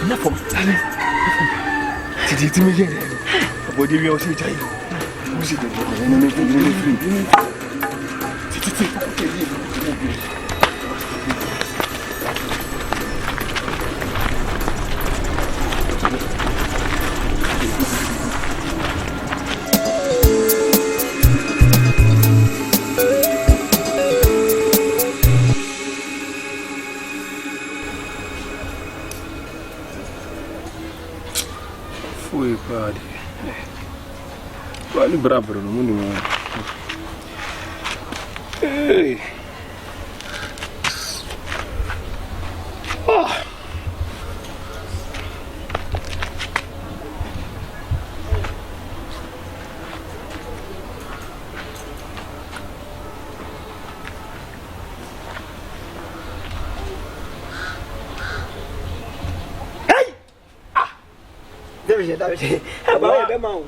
Enough of Did you me again? What did you also tell you? Who's it? Quali bravo no mundo. Ei. Ah. Hey! Ah. Deve Abawe be ma.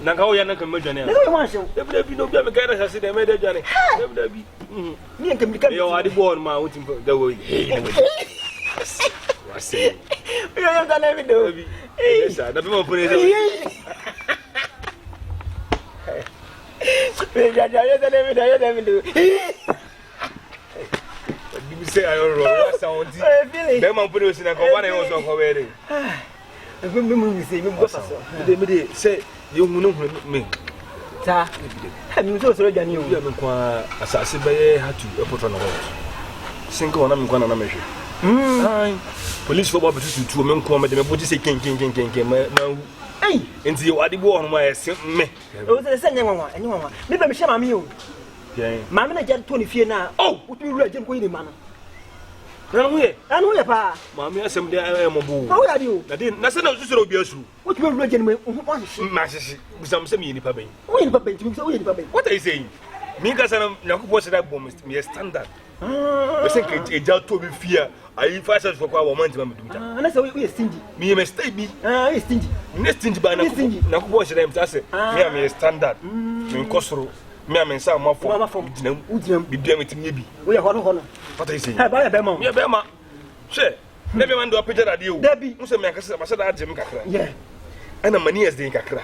Nanka wo ya nanka medwane. Na wo wanhye. Dabi no bia me kai na hase de me de dwane. Dabi. Me enka me kai. Yo ade bo on ma wotim da wo. Wase. Yo da na me do. Dabi. Esa, da be mo pone. Me ja yo da na me do. Di say ayo ro, wasa on ti. Be ma pone o si na ko ba na yo so ko we de. Me say me go so. Me say you know me. Ta. Me so so jani o. Me kwa asase be hatu epoto na road. Sinko na me kwa na mehwe. Ai. Police for bob to me kwa me de me boji say ken na. Ei, enti you ade bo on ma ese me. O se se nyanwa enyi nwanwa. Me be me hye mame o. Yen. Mame na jare to ne fie na. Oh, utumi ru agem ko yi ma no. Anu ye pa. Mami asem de mobu. How are you? Na se na susuro obi asuru. What you ru agem me ho hye. Ma hye. Busam se me ni pa ben. O ye ni pa ben, timi se o ye ni pa ben. What are you saying? Me ka sana Yakubu say that bomb me standard. We say ke eja to be fear. Ayi fast for kwa moment ma medum ta. Na se we stingy. Me me stay bi. We stingy. Me stingy ba na Yakubu say them say me standard. Me nkosoro. Me amensa amafo dinam bibia metimi bi wo ye hono what are you saying ba be ma me be ma she na be man do apejja rade o dabi mo se me akase ma se da agem kakra yeah ana mani as dey kakra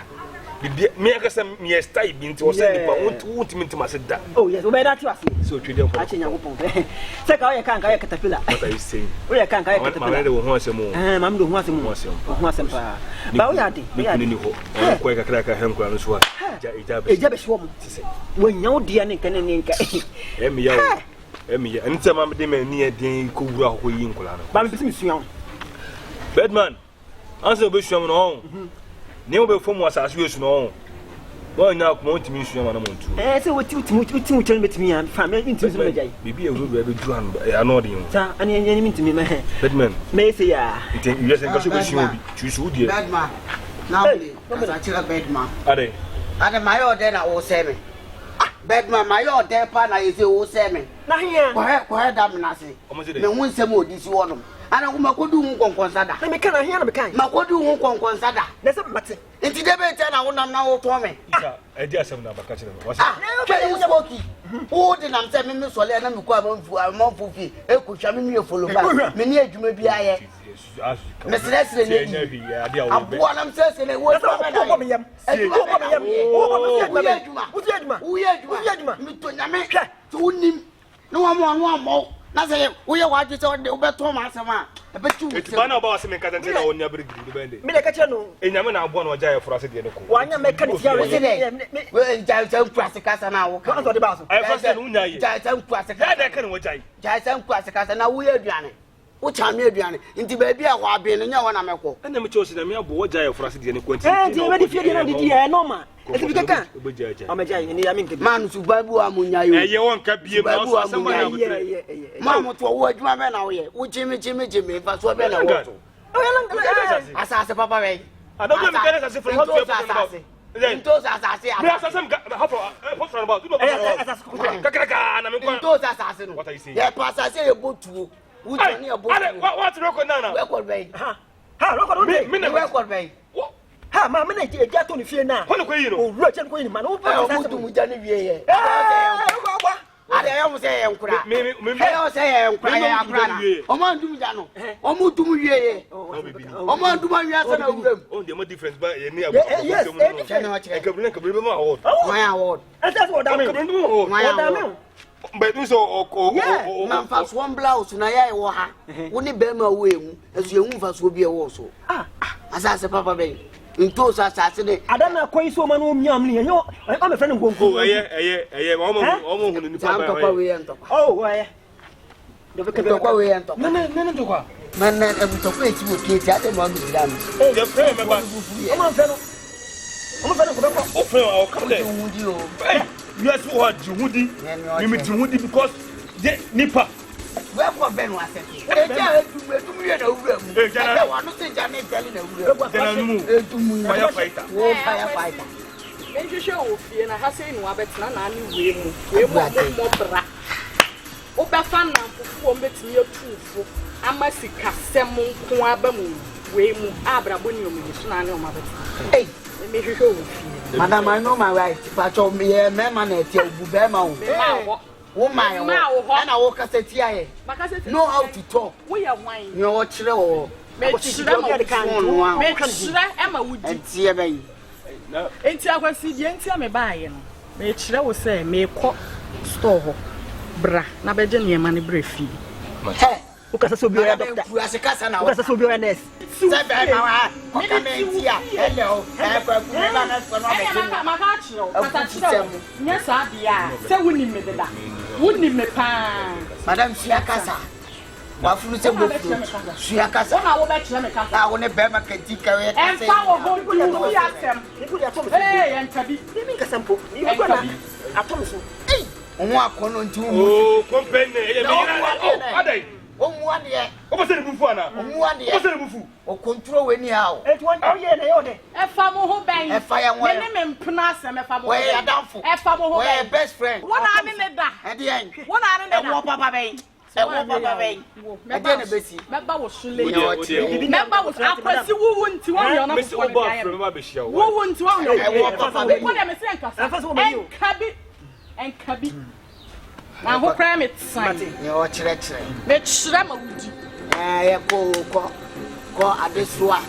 bibia me akase me style bi nti wo se nipa wo ntimi ntima se da oh yes wo be da ti wase so twede ko ache nyakopon se ka wo ye kan ka ye katapila what are you saying wo ye kan ka ye katapila ma de wo ho asem ma me do ho asem pa ba wo ya de me ni ho ko ye kakra ka henkura no so ha eja be shwo mo wonya odia ne kan ne nka emi ya nti ma de me ni edin ko wura ko yi nkula no ba me bisi misuan bedman anse be shwo mo no ne wo be fomu asase yesu no wonya ko mo ntimi nsuan ma na mo ntu se wo ti chen betimi ya fa me ntimi so me jai bibi e wo be du an ya no de yo ta ani ani mi ntimi me bedman me se ya nti yes en ka so be shi obi chusu wo die bedman now be ka chira bedman ade mayo de na o se me Bedman, my old dear partner is your semen. Now here, where damn nothing. No one say more this one. I don't want to do one consider. Let me can hear the kind. Makodu won't consider. There's a matter. And today, I will not know for me. I dare some number catching. Oh, then I'm saying, Miss Solana, who come for a month of fee. I could show me a full of many of you may be I. Mr. Leslie, I'm saying, it was no one more. Nothing. We are watching the better Thomas. I bet you it's one of us in Catania on your bridge. Milacano, in Yamana, one or Jaya for us again. Why not make it? Well, Jason Classica now. I said, Jason Classica, I can watch Jason Classica, and now we are Johnny. Which I'm here, Johnny. Into baby, I will be in your one. And then we chose the mere boy Jaya for us again. And you already feel the normal. I'm a giant man to Babu Amunya. You won't be able to Mamma to work my man out here. Would Jimmy, but what better? As I say, Papa, I don't know as if then those as I say, I have some about what I say. Yeah, Pastor, I say a boat to what's record now? Record bay. Record bay. Ha, my minute, you got on the fear now. What are you? Russian Queen, man. I almost say, I'm crying. I say, I'm crying. Oman do Jano. Omu to me. Oman do my yasan. Oh, the more difference by yes, I can remember my own. My award. And that's what I mean. My but we saw man fast one blouse, and I waha. Wouldn't bear my way as your own fast will be also. As I say, Papa Bay. In those assassinated, I don't know quite so many yummy. I'm a friend of Gongo. Almost in the Papa. Oh, why? The Victoria and Top. Man, every top place would get at the moment. The frame about I'm come there. Yes, what you would because the nipper. Wherefore Ben was saying, firefighter. Then you show, and I have seen Wabbit and I Obafana for met me a truth. I must see Cassamon, Quabamu, Waymu, Abrabunium, Hey, let me show you. Madam, I know my right, but of me a man at Bubema. Oh my, and I walk as a tia. Know how to talk. We are wine. You know what you know. Make sure Emma would see a baby. Ain't I was see the answer buying. Make sure I was say, may cook store. Bra, na Virginia money brief. Hey, who can so be a doctor? Who has a cousin? Who has so be a nest? Hello, yes, I say, wouldn't me that. Wouldn't me pan. Madame Siakasa. What food is a book? Siakasa, I will let you make a one a Bama can take away and power. Hey, and Tabby, give me a sample. You are going to Thomas. One corner to Kompany. One year, almost a bufana, 1 year, or control anyhow. At 1 year, a family bank, a fire, and pronounce them if I'm way downful, a family best friend. What I'm in that at the end. What I'm in the Papa Bay. Remember was remember was after who wouldn't to one and cabby. Now, who cram it, son? Your church. Let's shram. I go at this one.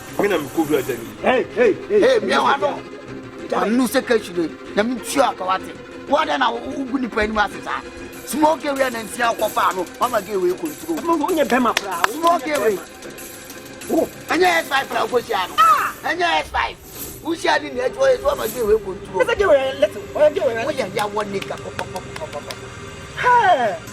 Hey, me, I know secretary. Let me check what it. What an hour who be paying masses. Smoke away and see how far. Mama gave away control. Smoke away. Oh, and yes, 5 was young. And yes, 5. Who shall in the edge was what I gave away control. Let's go. Young one nigga.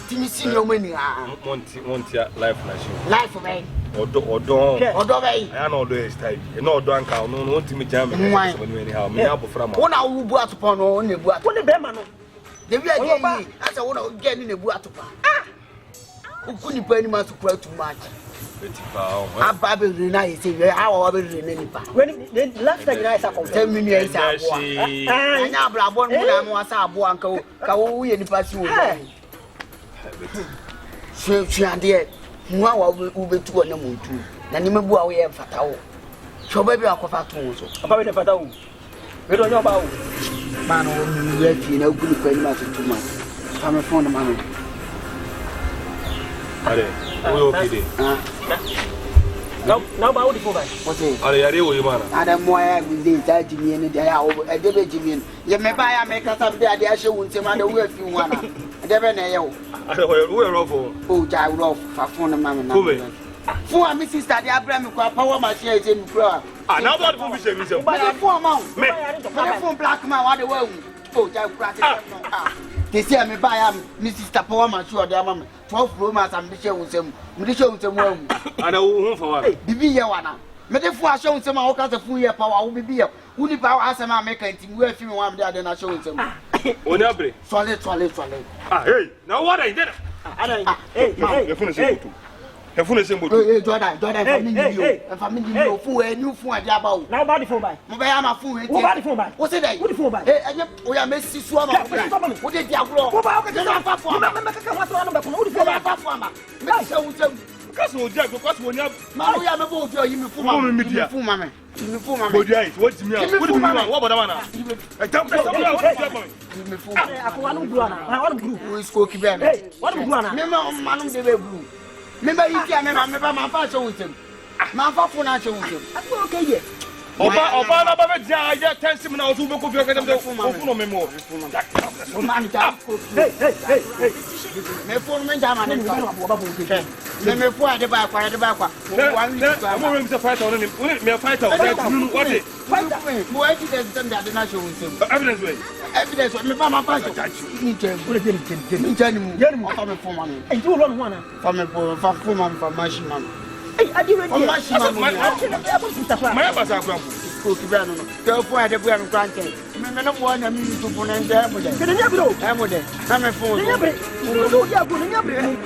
Timmy senior money. Want your life, life of me. Or I know this type. No, don't count. No, want to me jam. Anyhow, me up from one hour who brought upon only what the Bemano. The real as I want to get in the water. Who couldn't pay any man to cry too much. Abba be rena is say how be rena pa. When the last time I saw 10 million is abo. Anya blabon mu na mo asa abo anka ka wo ye nipa si wo. Hwe ade mu a wo betu na muntu. Na ni mebu a wo ye fata wo. So baby akofa to wo so. Papa be fata wo. We don't know about man o we fi na gulu kwa ni ma to ma. Fa me phone ma me. Are we okay there? Now about the phone. What's it? Are you ready, man? Ada moya gbe ta jimi eni de ya o e de be jimi. Ye me ba ya me ka sa be ade a she won tem ada we fi wan na. E de be na ye o. Ada we rough o. O ja rough fa phone ma me na. Phone am sister de Abraham ko power machine e je mi pro. Ah, now about phone be say me say. But phone ma. Me phone black man wa de wa. Oh, ja crack no. Ah. They say me buy am me sister power machine de am 12 Pro Max am be share unsem. Me dey share unsem wa. Ana wo for what? Bibi ye wana. Me dey fu a share unsem a wo ka se fu ye power wo bibi ye. Wo ni power asem a make antim wo afi me wa me dey na share unsem. Oni abre. Toilet. Ah, hey. Now what I did? Hey, you finish it. You finish it. Hey, Jordan, family you fu e new fu ade aba o. Now about the phone by. Mo be ya ma fu e. What about the phone by? What say that? What the phone by? Hey, anya o ya me sisu ama. What dey dia agro? What about the fa fu ama? Me kaka waso anu be kono. What the What phone by? fa fu ama? Me say unsem. Because we just because we have Ma o ya me bo ojo yi me fu ma. Me fu ma me. Me fu ma me. Body eyes, what me? What do you mean? What about that one? Me fu. Akwa anu blue ana. Anu blue. We score ki be me. Hey, what blue ana? Me ma manu de be blue. Me ba yi ti me ba ma fa so unsem. Ma fa fu na so unsem. Akwa okay ye. Oba na ba be dia ya 10 sim na o tu be ko fi ka dem fu no me mo. O man ta. Hey. Me fu me ja ma ne ba. Me fu ade ba kwa. Mo we me fight on me fight out. What it? Mo e ti de dem da na show unsem. Evidence way. Evidence me ba ma fa so. Ni tem. Ni tem mu. O fa me fu ma me. E ju lo no ana. Fa me fu ma me fa machine ma me. Hey, I do it. For machine ma me. My pasa kwa. Ko ki ba no. Te fu ade bu ya no kwanke. Me no bo na mi tu fu na nda mo de. Ke nya bro. E mo de. Na me fu. Nya bre. O ya go nya bre.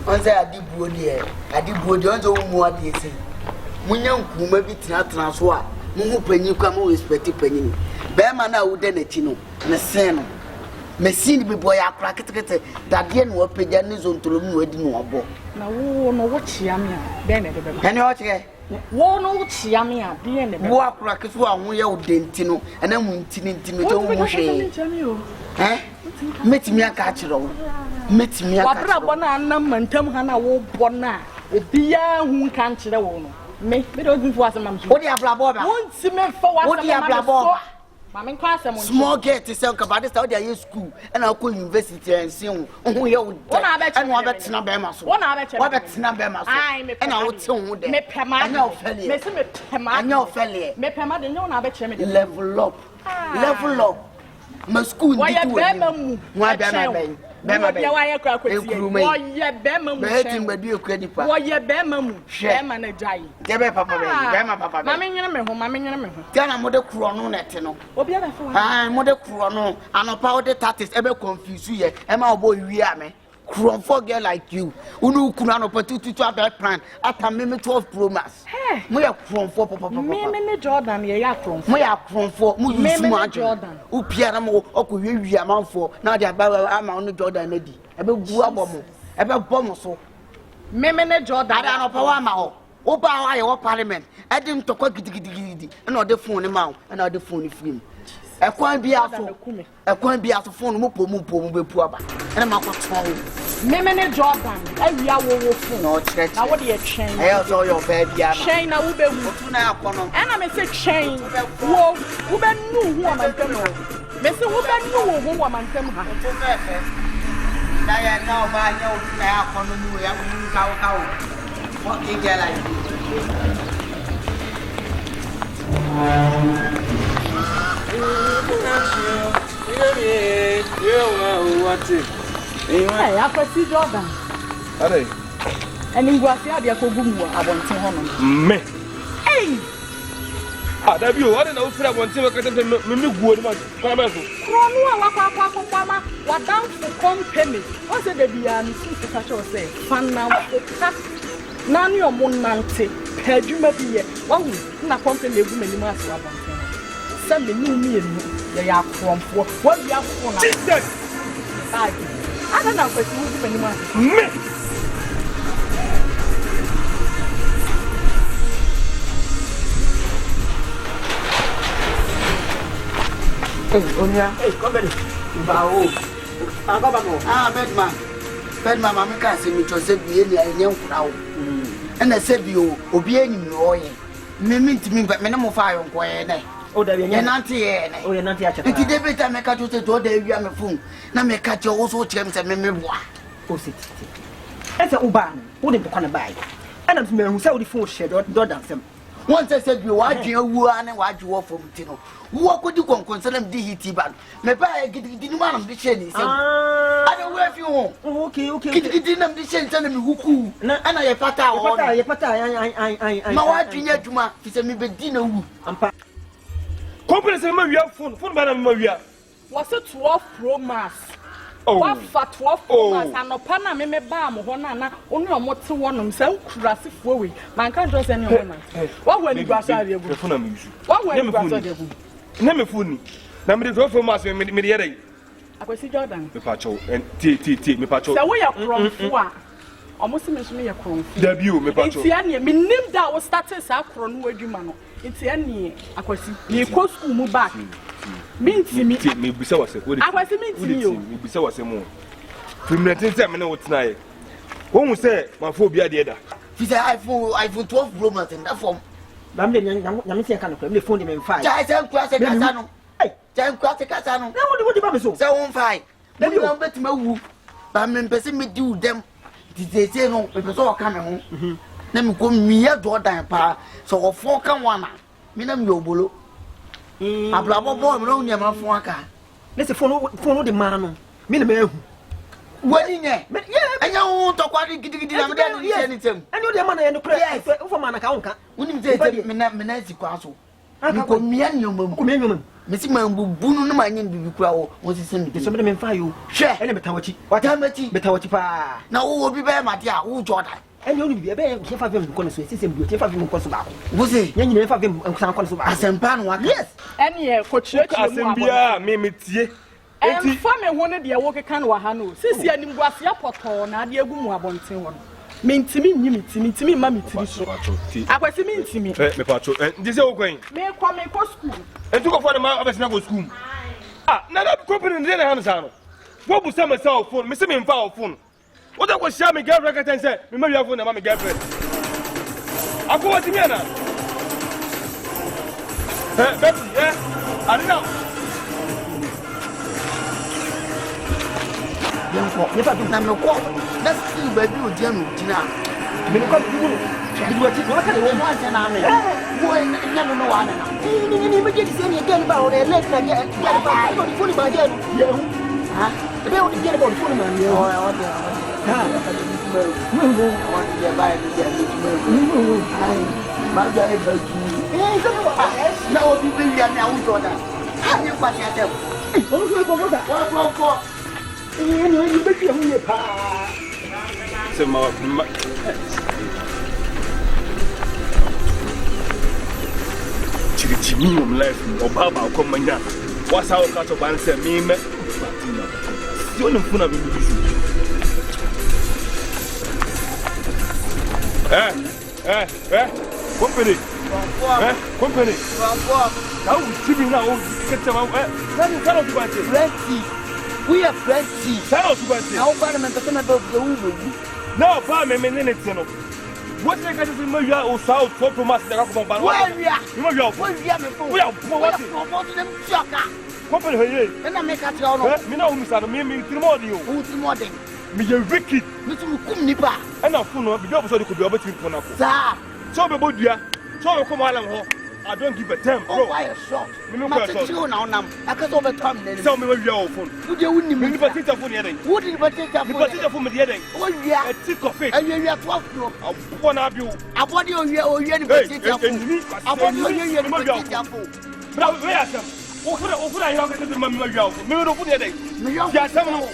Onse adibuo de onse wo mu ade ese munya nkuma bi tena so a mu hu panyi kwa mu respect panyi be ma na wo de na chi no ne sen no machine bi boy akra ketekete dade no opagya ne zontolo mu adi no obo Na wo chia me a be na de be. ene o chire Wo no chia me a be na de be. wo akra keso a ho ye wo denti no ena mu ntini to mu hwe metimi aka akire wo metimi aka Wabra bona anam mantam ha na wo bona obiya hu kan kire wo no me do fu asem wo dia blabo ba won ti me fa wa wo dia blabo ba ma me kwa asem small get to sell kabade sa wo dia school and I go university and see wo ye wo and wo betina be ma so wo betina be ma so and I wo te wo de me pema anya ofele me se me pema anya ofele me pema de nyo na be kire me level up my school ndi tu wo wa be ma be be wa ye kwa kwati wo ye be ma mu be hetin gbadu ekura nipa wo ye be ma mu be ma na jai je be papa be ma papa be ma me nyene me ho kana mo de kuro no na te no obi ada fa mo de kuro no anopa wo de tatis e be confuse ye e ma obo wi ame kuro for girl like you unu kunu anopa tutu abel plan ata me 12 Pro Max mo ya kuro for papa me ne Jordan ye ya kuro mo ya kuro for mo use mo Jordan u pia na mo okwo wi amanfo na de aba ama onu Jordan na di e be gu abomo e be bomo so me ne Jordan ada anopa wa ma ho oba wa ye wo parliament e di ntokwa gidigidi na o de phone ni ma na o de phone film ekwan bi aso phone mo po be pu aba na ma ko ton Memene Jordan, every hour will phone. No, church. I want your chain. I also your baby. Chain, I will be moving up on. And I may say chain. Whoa, who been new woman? Mr. Woman, new woman. I know by your now on the new how. What did you like? Hey, I see Jordan. Are and in Guasia, they are going to me. Hey! Ah, that you, I don't know if I want to look at them. Me good, my family. What down for company? What's the baby? Sister say, fan now. None your moon mountain. Had you maybe one not company women in my swab. Send me new me and they are from for what we are for. I don't know if you anymore. Hey, Onya. Hey, Kompany. Bao. Bedman, mama can't see me to say be any young crowd. And I said you, obeying you, me to me, but minimum fire on quiet. Oh, there you're not here. Oh, you're not here. And today, better make out to the door, there you are a phone. Now make cut your also champs and memoir. Oh, sit. That's a Uban, wouldn't come by. And I'm men who sell the phone shed or them. Once I said you watch your one and watch you off from Tino. What could you consider them DHT ban? Maybe I get the one of the shady. I don't wear you home. Okay. It didn't the shade telling me who, and I have pata. My wife in your tuma, he said me bedino. Kompany say me we phone by them we are. Was it 12 Pro Max? What for 12 Pro Max and no pana me ba mo na only o mote wonom say kurase fuwe man can just any woman. What when you go outside there go? Phone am use. What when you go outside there go? Na me phone. Na me 12 Pro Max me dey there. Akwesi Jordan. Me pacho and ti me pacho. Say we ya kromfo a. Almost me so me ya kromfo. Debut me pacho. Ntia ne me nim da wo start sa kro no adwuma no. Ntia ne akwesi. Me ko school mu back. Minti me bisa wase ko akwasi minti yo me bisa wase mo fimretin say me na wotina ye won say ma fo obi ade da fi say iPhone 12 Pro Max and that form bam de nyame se kan ko me phone de me mfa ja say kwa se kasa no ja kwa se kasa no na wodi ba me so say won fai na me betima wu ba me pese me di udem di say no me pese o ka me ho na me ko miya Jordan pa so ofo kan wana me na me obolo ablabo boy no nya ma fon aka let's phone the man me na me hu wani nye anya hu to kwadi gidigidi na me da ni se ni tem ani o de man na no kra ufo man ka wonka woni me say me na si kwa so ko miya nyoma ko miya nyoma me si man bunu no ma nya bibi kura wo won si se mi so me mfa yo hwe ene betawachi betawachi pa na wo obi be ma dia wo Jordan ene oni bi ebe ye fa vem ko no so sisem bi ye fa vem ko so ba ko wo se nya nyina fa vem nkusan ko so ba asempa no waka yes ene ye ko chire asembia me tie enti fa me ho ne de wo keka no ha no sisi anim guase apoto na de agu mu abonten wo no me ntimi nyi ntimi ma me tiri so akwasi me ntimi me pacho ndi se wo kwan me ko school enti ko fa ne ma obesi na go school na da Kompany ndi na ha no sa no wo bu sama sa phone me se me mfa phone what I was share me girlfriend can say me marry phone na my girlfriend ako what me na baby I don't know ye fa na me ko na still baby o dia no dina me ko du no ti no ka le wo ante na me wo nya no wa na ni me je di se ni again ba o le na ge ba ko di phone ma je ye hu ha be o di ge ba o di phone ma ni o na obi be ya na wo Jordan ha ni kwa ti atem o so ko boda ko ni be ti hu ye pa se ma chiri minimum life oba ba ko manya wasa o ka to ban se mi me si o ni funa bi bi Kompany. Kompany. How would you be now? Get some. That is kind of what it is. We are friends. Sao subanti. Now ba me pese me be wu. No, ba me ne tino. What they get is me ya o sao to promise the rock bomb. Where we are? You ya. Where we are me phone. We are what? What them choka. Company hey. And I make a tell no. Me na umisa no me trimodi o. Who trimodi? Me ye wicked. Me to kum nipa. And na phone no be do so dey could be obetimi phone ako. Sir. So be bodua. So we come alam ho. I don't give a damn, bro. Oh, why a shot? Me no quite shot. I can't overcome them. Tell me where you are phone. Would you win me? You better take phone here then. Would you better take phone? You better take phone me here then. Oh yeah. A tick of it. And you are 12 no. I wanna have you. I want you here or you are the better take phone. I want you here the better take phone. Bro, where are you? Ofu na you get the mama you are. Me no phone here then. Ya sam no.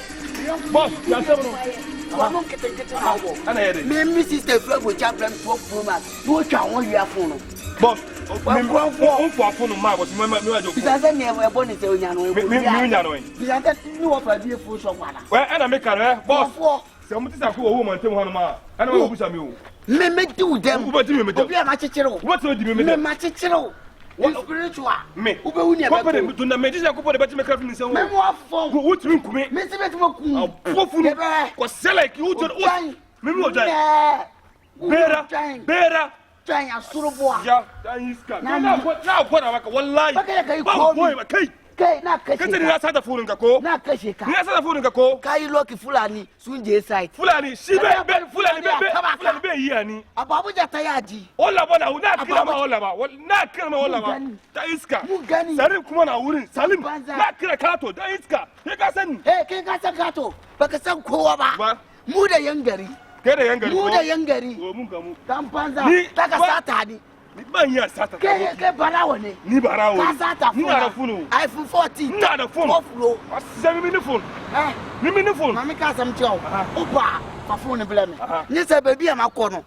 Boss, ya sam no. I don't get now. Ana here then. Me sister friend go chat them 12 pro max. No twa won you phone. Boss, me for phone ma was me do. Because I never born it onya no. Me nya no. Because you offer be full shop wala. Well, ana make am boss. Se mo tisa ko wo man tem ho no ma. Ana wo busa me o. Me do them. Wo do me dem. Obi ma chechire o. What do me dem? Me ma chechire o. Spiritual. Me. Ube unia be. Company do na me dis ko de bet me craft ni se wo. Me mo afọ. Wo tumi nkume. Me se bet mo kun. Pofu. Ko sell like you to. Me mo jai. Bera. Trying a suruboa. Yeah, that is good. Now what I wallahi. Boy, kai na kashi. Kace ni na sada furin ka ko? Na kashe ka. Ni na sada furin ka ko? Kai loki fulani sun je site. Fulani shi fulani be yi ani. Ababu ja ta yaji. Walla bana na kira ma walla ba. Na kira ma walla ba. Da iska. Salim kuma na wurin. Salim. Na kira kato da iska. Kai ka sani. Kai ka san kato. Baka san kowa ba. Mu da yan gari. Kai da yan gari. Mu da yan gari. Mun ga mu. Dan banza. Daga sata ni. Ni ban ya sata. Kai barawo ne. Ni barawo. Ka sata funu. Ni na da funu. iPhone 14. Ni na da funu. Oflo. Asemi mi ni funu. Ni mi ni funu. Mami ka sam chao. Opa, fa funu bele me. Ni se baby am akọ no.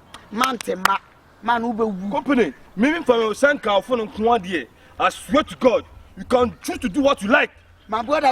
Man ube wu. Company, me for send ka funu nko ade. I swear to God, you can choose to do what you like. My brother,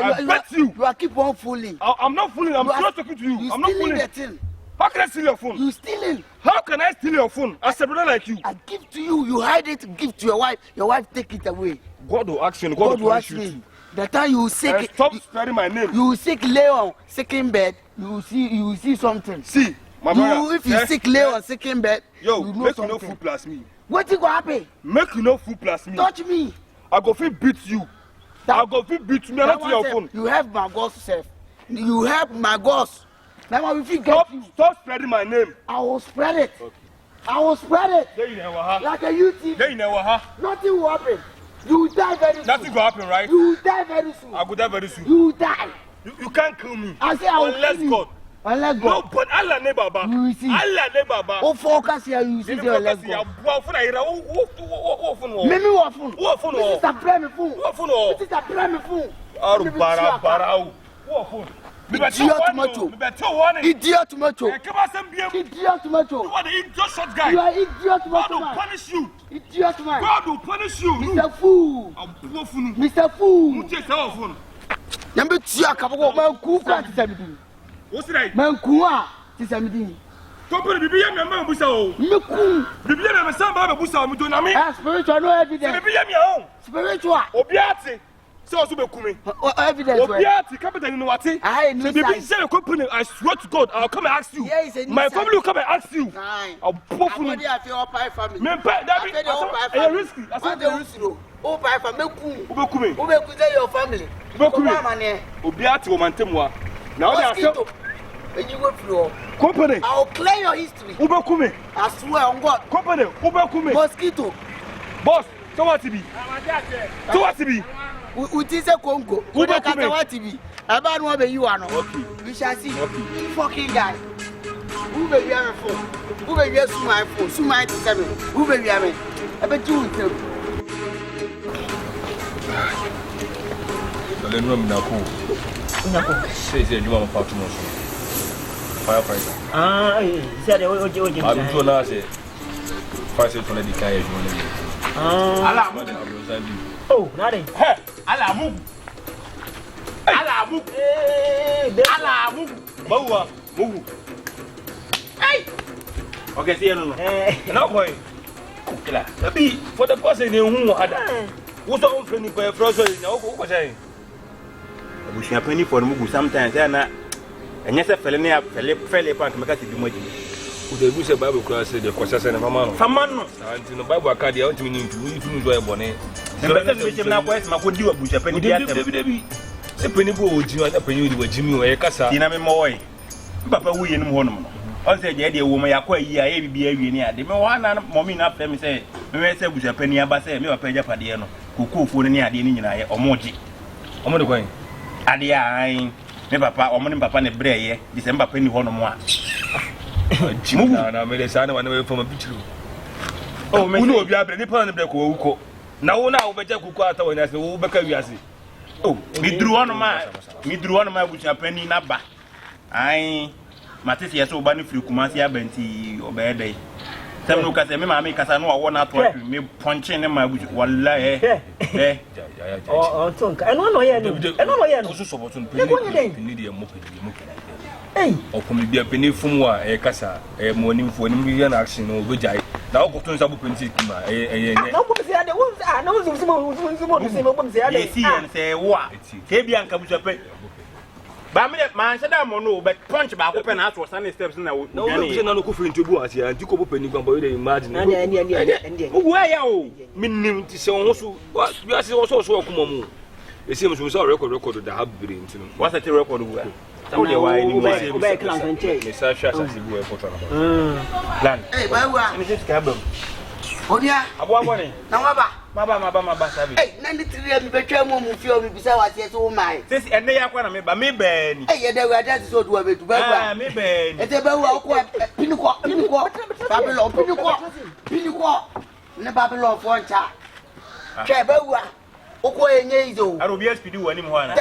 you are keep on fooling. I'm not fooling. I'm just talking to you. I'm not fooling. The thing. How can I steal your phone? You stealing. How can I steal your phone as a brother like you? I give to you. You hide it. Give to your wife. Your wife take it away. God will ask you. God will ask you. The time you sick. Stop spreading my name. You sick lay on sick in bed. You see something. See, my brother. If you sick lay on sick in bed. Yo, you make you no fool plus me. What you go happen? Make you no fool plus me. Touch me. I go fit beat you. I go fit beat me. I not your phone. You have my ghost self. You have my ghost. Now if you get you. Stop spreading my name. I will spread it. Okay. I will spread it. There you know, like a YouTube. There you know, nothing will happen. You will die very soon. Nothing will happen, right? You will die very soon. I will die very soon. You will die. You can't kill me. I say I will unless kill God. Unless God. No, but Allah ne baba. You will see. Allah ne baba. Oh, focus here. You see the unless God. Mimi wa phone. What phone? This is a prime phone. What phone? This is a prime phone. Bara. What phone? Idiot tomato. Idiot tomato. Idiot tomato. You are the idiot short guy. You are idiot tomato. God will punish you. Idiot man. God will punish you. Mr. Fool. Mr. Fool. Number 2 akabo man ku kwa tisamidi. What's right? Man ku a tisamidi. Company bibi ya me man busa o. Me ku. Bibi ya me san ba busa o mi do na me. Spiritual no evidence. Bibi ya me o. Spiritual. Obiate. So also be kumi. Evidence. Obiate capital you know what? So bibi say the company, I swear to God, I'll come and ask you. My family will come and ask you. I'll pop you. I feel all pie family. Me that be risky. I said the risky. Oh pie family ku. Ubekumi. Ubeku say your family. Ubekumi. Obiate o mantemwa. Now they are so you go through. Company. I'll clear your history. Ubekumi. I swear on God. Company. Ubekumi. Mosquito. Boss, so what to be? So what to be? Utise Kongo. Ubekata what to be? About one be you are no. Okay. We shall see. Okay. Fucking guy. Who be your phone? Who be your my phone? So my 7. Who be your man? I bet you will tell. Le nom na ko. C'est du moment pas tout monde. Firefighter. Ah, c'est de oje. I'm to na c'est. Firefighter to the car journée. Ah. Ala mu. Oh, nade. He, ala mu. Ala mu. Ala mu. Bawa, mu. Hey. Okay, see you no. Na boy. Kila. Abi for the person dey hu ada. Wo so on feni ko e frozo ni o ko say. bushia penny for mugu sometimes na enye se fele ne fele pank meka se bi mo agimi the bush Bible class the question and famano and no Bible account you want me to you to enjoy bone na kwes ma ko di wa bushia penny dia tem se penny bo oji na penny di wa jimi o e kasa tina me mo oi papa wuye nim ho no on se je de wo ma yakwa yi a e bibia awie ni ade me wa na mommy na after me se me se bushia penny aba se me papa japade no kokuofo ni ade ni nyina ye omoji omo de kwan ade ai me papa omo ni papa ne breye di se papa ni ho no mo a mugu na me de sa na wa na from a picture oh me no obi abre ni pa na bre ko wuko na wo na wo beja kuku ata wo na se wo beka wiase oh mi duru ono ma bucha pani na ba ai matisi yeso ba ni firi kumasi abanti obede sem no ka se me ma me kasa no wo na to me ponche ne ma bucha wallahi oh tonka eno no ye no so so botun peni de mo o komi bia peni fum wa e kasa e mo ni mfo ni mi na action no obejai na o kotun sa bu penti kima na wo se ade wo na wo zum se mo se ade si en se wa ke bia nka bucha pe ba me man se da mo no but punch ba ko pe na ato stand steps na wo no na no ko firi ntobu ase anti ko bo peni kwamba we dey imagine wo ya o minnim ti se won so bi ase wo so akoma mu ese mo so record da habire ntino wa se record wo some dey why ni mo say be clan conche me sa sha sa sibu e photo na plan ba wa ni se ka bam onia abo ni na maba sabi na ni tiri mi betwa mo fi o mi bisa wa se so mai sisi enne ya kwa na me ba me ba ni ye da wa da so do wa betu ba wa me ba ni ete ba wa ko piniko babylon ne babylon fo ncha ke ba wa oko enye izo aro bi SPD wani mo ana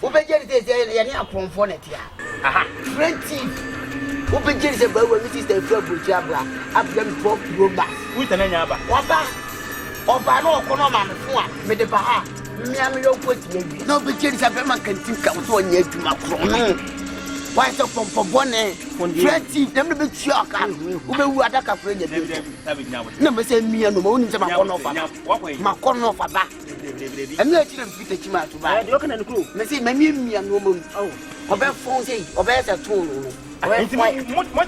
o be jeri se ye ni akonfo na tia aha friendship o be jeri se ba wa mi sister fro buchi abra abram pop roba wi tananya aba oba no okono ma me fun a me de ba ha mi am yo ko ti ebi no be jeri se be man kantin ka so nya adwuma kro no why so pompo bone friendship dem be tue aka o be wu adaka fro nya bi na me se mi no ma woni se ma kono fa ba emi e chire mfite chima to ba de okana nkuru me se ma mi no mo obe fon sei obe se to no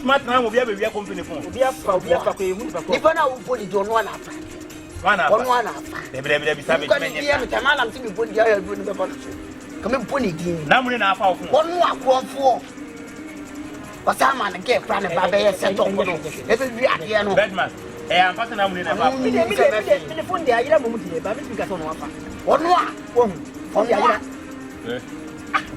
much na mo bia be wia company fon obi afa ko ehu ni pa na wo body do no na afa wana de bi sabe menye ya mtamala mtimi body ya do ni be ba kama body din na mun na afa ofo wonu akrofo wasama na ge pra ne ba be ye set up no e be wi ade no bedman am fasa na mun na afa mi phone de ayira mo mu di ba mi ka so no afa wonu a wonu ayira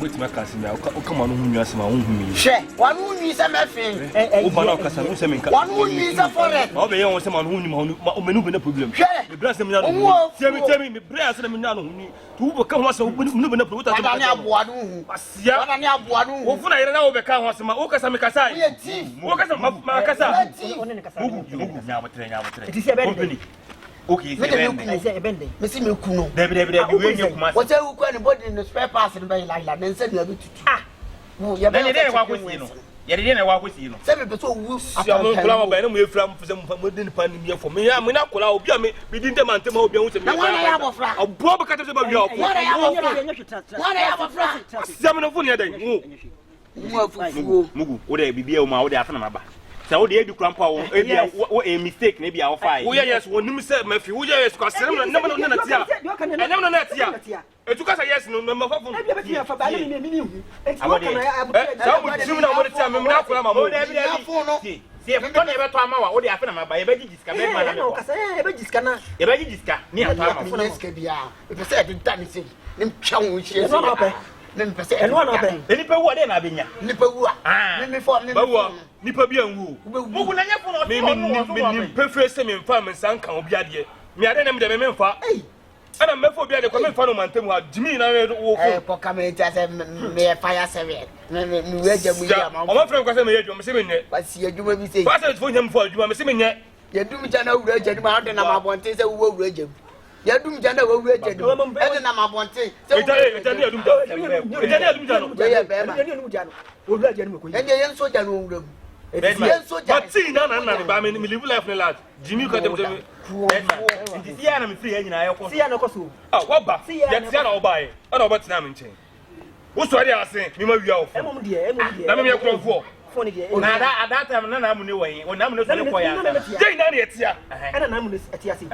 wait my cousin me o come on hu asema hu mi she wanu nwi se mefin o ba na kasa no se me nka wanu nwi se forest o be ye won se man hu ni ma o menu be na problem me bra se me na no temi me bra se me na no hu ni tu bo ka ho se menu be na problem ta ta ni aboa no hu asia ta ni aboa no hu o fu na yere na o be ka ho se ma o kasa me kasa o kasa ma kasa mugu nya botre ti se be okay se bende me si me ku no de we nya kuma what you kwa ni body no spare parts no be like that nse na be tutu wo ya be de kwa kwesi no ye de na kwa kwesi no se me be so wu ya mo kula mo ba na mo efra mo se mo de pa ni mi fo me ya me na kula obi a me di ntem antem obi hu se me na wana ya bofra obo be ka te se ba wi obo wana ya bofra se me no fu ni ya den mu afufuo mugu wo de bibia o ma wo de afana maba se wo de edu krampa wo e mistake na bia wo fai wo yes wo nim se mafi wo yes kwa se na na tia enam na tia etu ka say yes no ma fa fun e be fa ba na mi hu enti wo kana sa mo tim na mo tia me na kula ma mo de se e ko na e be to ama wa wo de afana maba e be jiska be ma na me ko ka say e be jiska na e be jiska ni ato ama funa jiska bia e be say e dan se nim twa wo hie so na pe nem pese eno na pe nipa wu ade na benya nipa wu a me fo me bawo nipa bia nwu mugu na nya fo me prefer se me mfa me sanka obi ade me ade na me de me mfa ana me fo obi ade ko me mfa no mantem ha jimi na wo fo ko kamera se me fire seven me weja mu ya ma o ma frem ko se me yedwo me se me nye wasi adwuma bi sei wasi fo nyam fo adwuma me se me nye yedum jana wura jani ma ade na ma bonte se wo wura jam yadum jana wo wura jani ade na ma bonte se etani yadum jano ye be ma yadum jano wo wura jani me ko yen so jano wo wura mu yen so jano but see na ba me live life na lad jimi ko dem nti sia na me free nyina ayo ko sia na ko so ah wo ba ya tia na wo ba e ana wo ba tina me nchen Wo so ade ase, me ma wia wo fo. Emom de, Na me krofo. Phone de. Na that time na na mu ne won. O na mu no so ko ya. Dey na na etia. Ana na mu no etia se.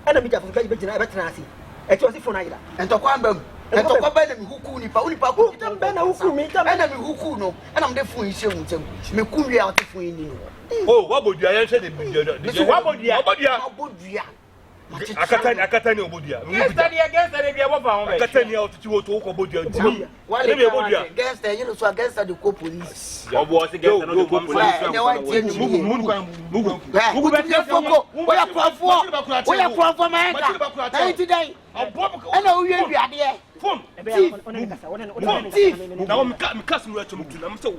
Ana mi ja fun ka be jina e be tena ase. E ti o si phone ayira. Entokwa mbam. Entokwa ba na mi huku nipa ko. Be na huku mi ta. Ana mi huku no. Ana m de phone yi shemu ntem. Me ku wi a o te phone yi ni. Oh, wa bodua yan hwe de bodua. Wa bodua. Bodua. Akata ni obodua. Gangster bia wo fa ho be. Akata ni otuti wo to ko bodua ntimi. Wale be bodua. Gangster you know so gangster de ko police. Obo se gangster no de ko police. Mugu be foko. Oya kwafo man. Na ti dai. Ana o wie biade. Phone. Na o mikas no acho mutu na mse wo.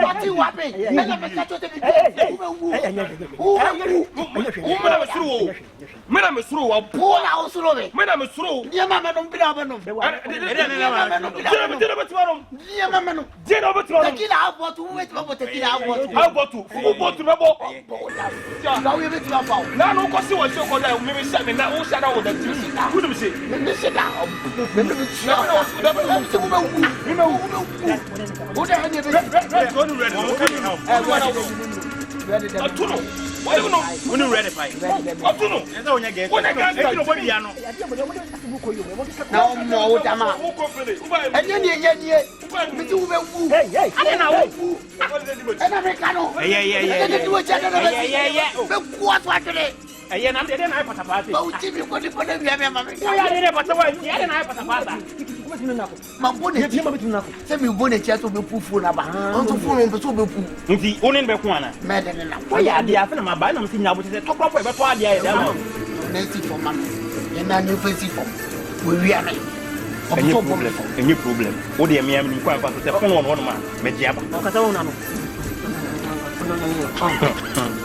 Mati wape. Ana me ka to te bi. Mena me suru wa Bola o suru be. Mena me suru. Dia mama no bida ba no. Dia mama no. Dia obetro. Tequila abotu, wait ba tequila abotu. Abotu, fu botu na bo. Na we be twa fa. Na no ko se wo se ko da me me sha me na wo sha da wo da ti. Ku dum se. Me se da. Me me twa. Me se ko ba wu. Me me wu. O da hanye be. Go no ready. Wo kan now. Ready. Atuno. What do you know? We no ready fight. Atuno. Esa onya gangster. What gangster no body ya no. Na mo o dama. Wo ko fele. Enye ni enye ni. Me ti wo be wu. Hey. Ana na wu. Ana me kanu. Ana ti wo cha na be. Be ku ato akere. Eye na de na pata pata. Ba uti bi ko di ko de bia me ma me. Wo ya de pata wa, ya de na pata pata. Mambone ti se mi bone ti ato be pu fu na ba. On to fu no be so be pu. Nti onen be ko ana. Me de na. Wo ya de afa na ma ba na msi nya bo te to kro e be to ade ya da no. Na si for man. Ye na ni fe si for. We wi ana. Any problem. Wo de me am ni kwa fa so se fon won ma me dia ba. O ka sa wona no.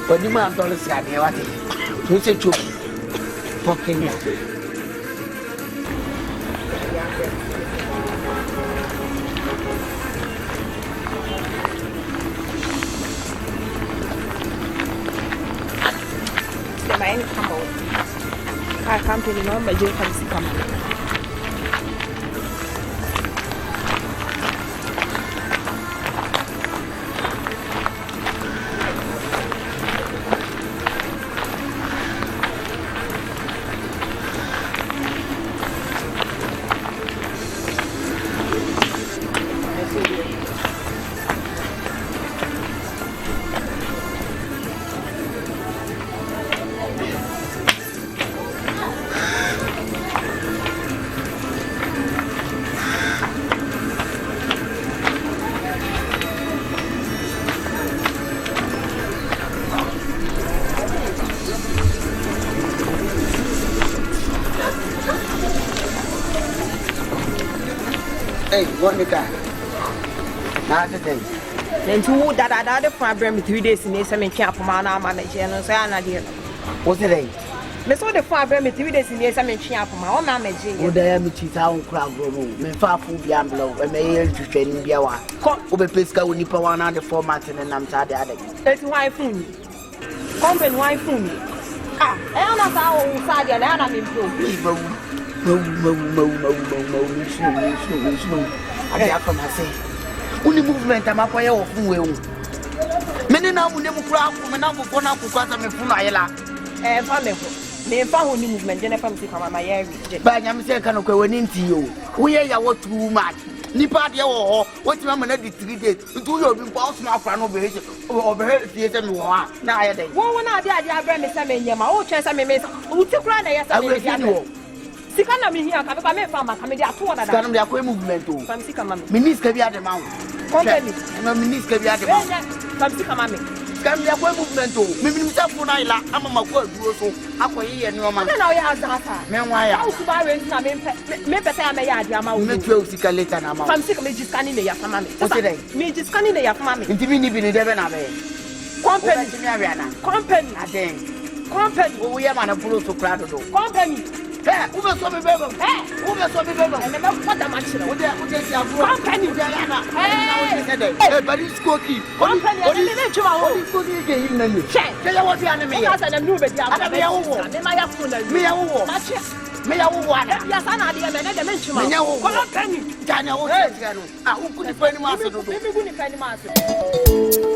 Oni ma ndole si ade wa te. So se chop. Fucking. Any combo. I can't really know my joke and see come. Hey, what the guy? Now the day. Then two that the fiber 3 days in some camp for my manager and say an idea. What's the day? Me saw the fiber 3 days in some camp for my own manager. Would I am to town crowd room? Me far from Biamblo, and may to training Biawa. Obe Pesca will nip one other format and I'm tired of it. That's why food. Company why food. Ah, I am not our side and I'm improved. No. I got from her say. Only movement I'm up of who. Many now will never crowd from an apple for now because I'm a funayla. And family. Me found movement, then I found my area. But I'm saying, can go into you. We are what too much. Nipa de wo what you am na di 3 days do you be boss ma fra no be over here theater me wo na aye dey wo na ade abra me say me nyama wo twen say me wo ti kura na yesa me sika na me hia ka be me fa ma ka me di ato dada sika na me akwa movement o fam sika ma me minister bi ade ma wo company na minister bi ade ma fam sika ma me sika me akwa movement o me minister fo na ila ama ma ko aduro so akoye ye no ma na wo ya azata me nwa ya wo su ba we na me pese ya me ya ade ama wo me twa sika later na ma fam sika me ji scanning ya fa ma me o se dey me ji scanning ya fa ma me ntimi ni bi ni de be na be company me awia na company aden company wo ye ma na bulo so kra do company eh ube so be bebe ube so be bebe and me put am achira wo de si afro company de ya na bari skoki company e le chuma wo skoki ke yin na ni che ya wo ti ane me ya sa na nu be dia ana me ya wo me ma ya fu na me ya wo ma che Me ya wo wana. Ya sana ade me na de me nchima. Me ya wo. Kono penny. Gane wo tira no. Ah, wo kuni pani ma so do. Me guni pani ma so.